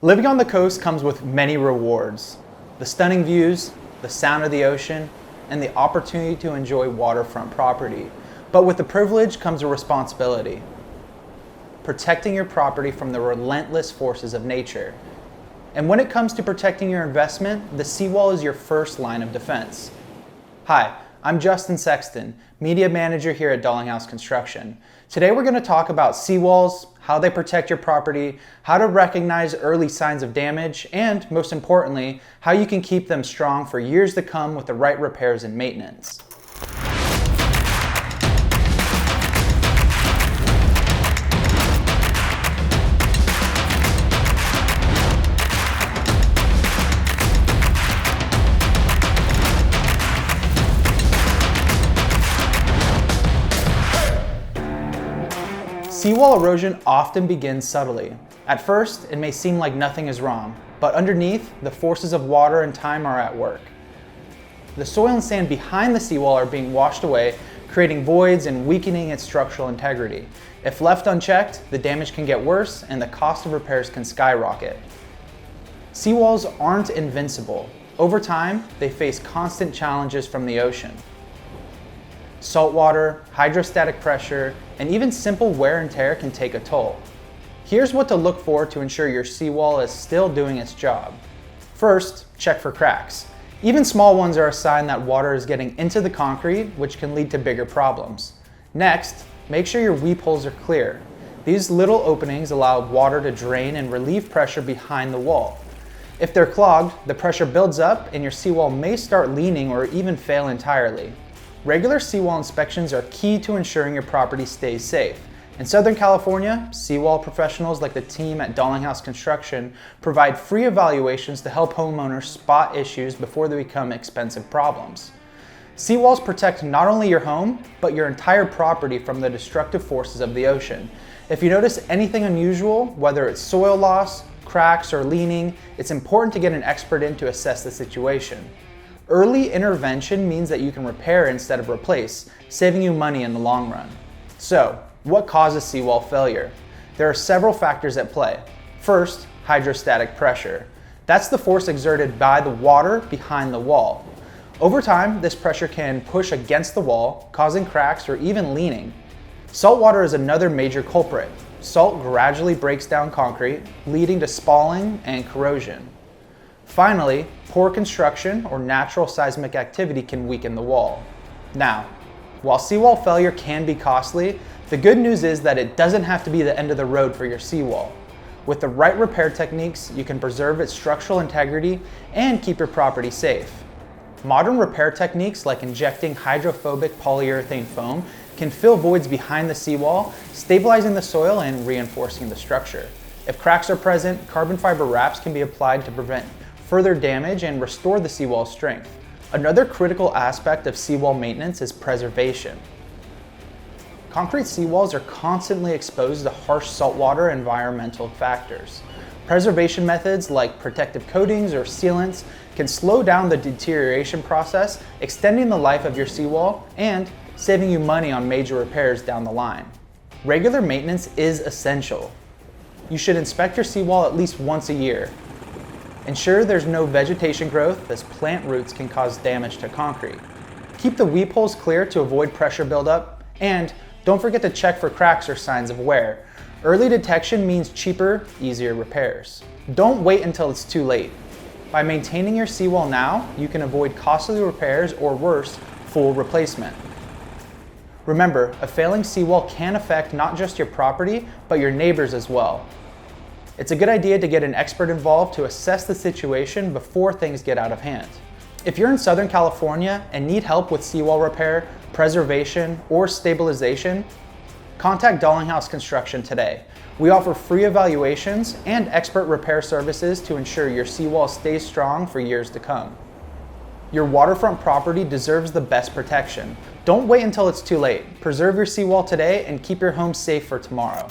Living on the coast comes with many rewards. The stunning views, the sound of the ocean, and the opportunity to enjoy waterfront property. But with the privilege comes a responsibility. Protecting your property from the relentless forces of nature. And when it comes to protecting your investment, the Seawall is your first line of defense. Hi, I'm Justin Sexton, Media Manager here at Dalinghaus Construction. Today we're going to talk about seawalls, how they protect your property, how to recognize early signs of damage, and most importantly, how you can keep them strong for years to come with the right repairs and maintenance. Seawall erosion often begins subtly. At first, it may seem like nothing is wrong, but underneath, the forces of water and time are at work. The soil and sand behind the seawall are being washed away, creating voids and weakening its structural integrity. If left unchecked, the damage can get worse and the cost of repairs can skyrocket. Seawalls aren't invincible. Over time, they face constant challenges from the ocean. Saltwater, hydrostatic pressure, and even simple wear and tear can take a toll. Here's what to look for to ensure your seawall is still doing its job. First, check for cracks. Even small ones are a sign that water is getting into the concrete, which can lead to bigger problems. Next, make sure your weep holes are clear. These little openings allow water to drain and relieve pressure behind the wall. If they're clogged, the pressure builds up and your seawall may start leaning or even fail entirely. Regular seawall inspections are key to ensuring your property stays safe. In Southern California, seawall professionals like the team at Dalinghaus Construction provide free evaluations to help homeowners spot issues before they become expensive problems. Seawalls protect not only your home, but your entire property from the destructive forces of the ocean. If you notice anything unusual, whether it's soil loss, cracks, or leaning, it's important to get an expert in to assess the situation. Early intervention means that you can repair instead of replace, saving you money in the long run. So, what causes seawall failure? There are several factors at play. First, hydrostatic pressure. That's the force exerted by the water behind the wall. Over time, this pressure can push against the wall, causing cracks or even leaning. Saltwater is another major culprit. Salt gradually breaks down concrete, leading to spalling and corrosion. Finally, poor construction or natural seismic activity can weaken the wall. Now, while seawall failure can be costly, the good news is that it doesn't have to be the end of the road for your seawall. With the right repair techniques, you can preserve its structural integrity and keep your property safe. Modern repair techniques like injecting hydrophobic polyurethane foam can fill voids behind the seawall, stabilizing the soil and reinforcing the structure. If cracks are present, carbon fiber wraps can be applied to prevent further damage and restore the seawall's strength. Another critical aspect of seawall maintenance is preservation. Concrete seawalls are constantly exposed to harsh saltwater environmental factors. Preservation methods like protective coatings or sealants can slow down the deterioration process, extending the life of your seawall and saving you money on major repairs down the line. Regular maintenance is essential. You should inspect your seawall at least once a year. Ensure there's no vegetation growth, as plant roots can cause damage to concrete. Keep the weep holes clear to avoid pressure buildup, and don't forget to check for cracks or signs of wear. Early detection means cheaper, easier repairs. Don't wait until it's too late. By maintaining your seawall now, you can avoid costly repairs or worse, full replacement. Remember, a failing seawall can affect not just your property, but your neighbors as well. It's a good idea to get an expert involved to assess the situation before things get out of hand. If you're in Southern California and need help with seawall repair, preservation, or stabilization, contact Dalinghaus Construction today. We offer free evaluations and expert repair services to ensure your seawall stays strong for years to come. Your waterfront property deserves the best protection. Don't wait until it's too late. Preserve your seawall today and keep your home safe for tomorrow.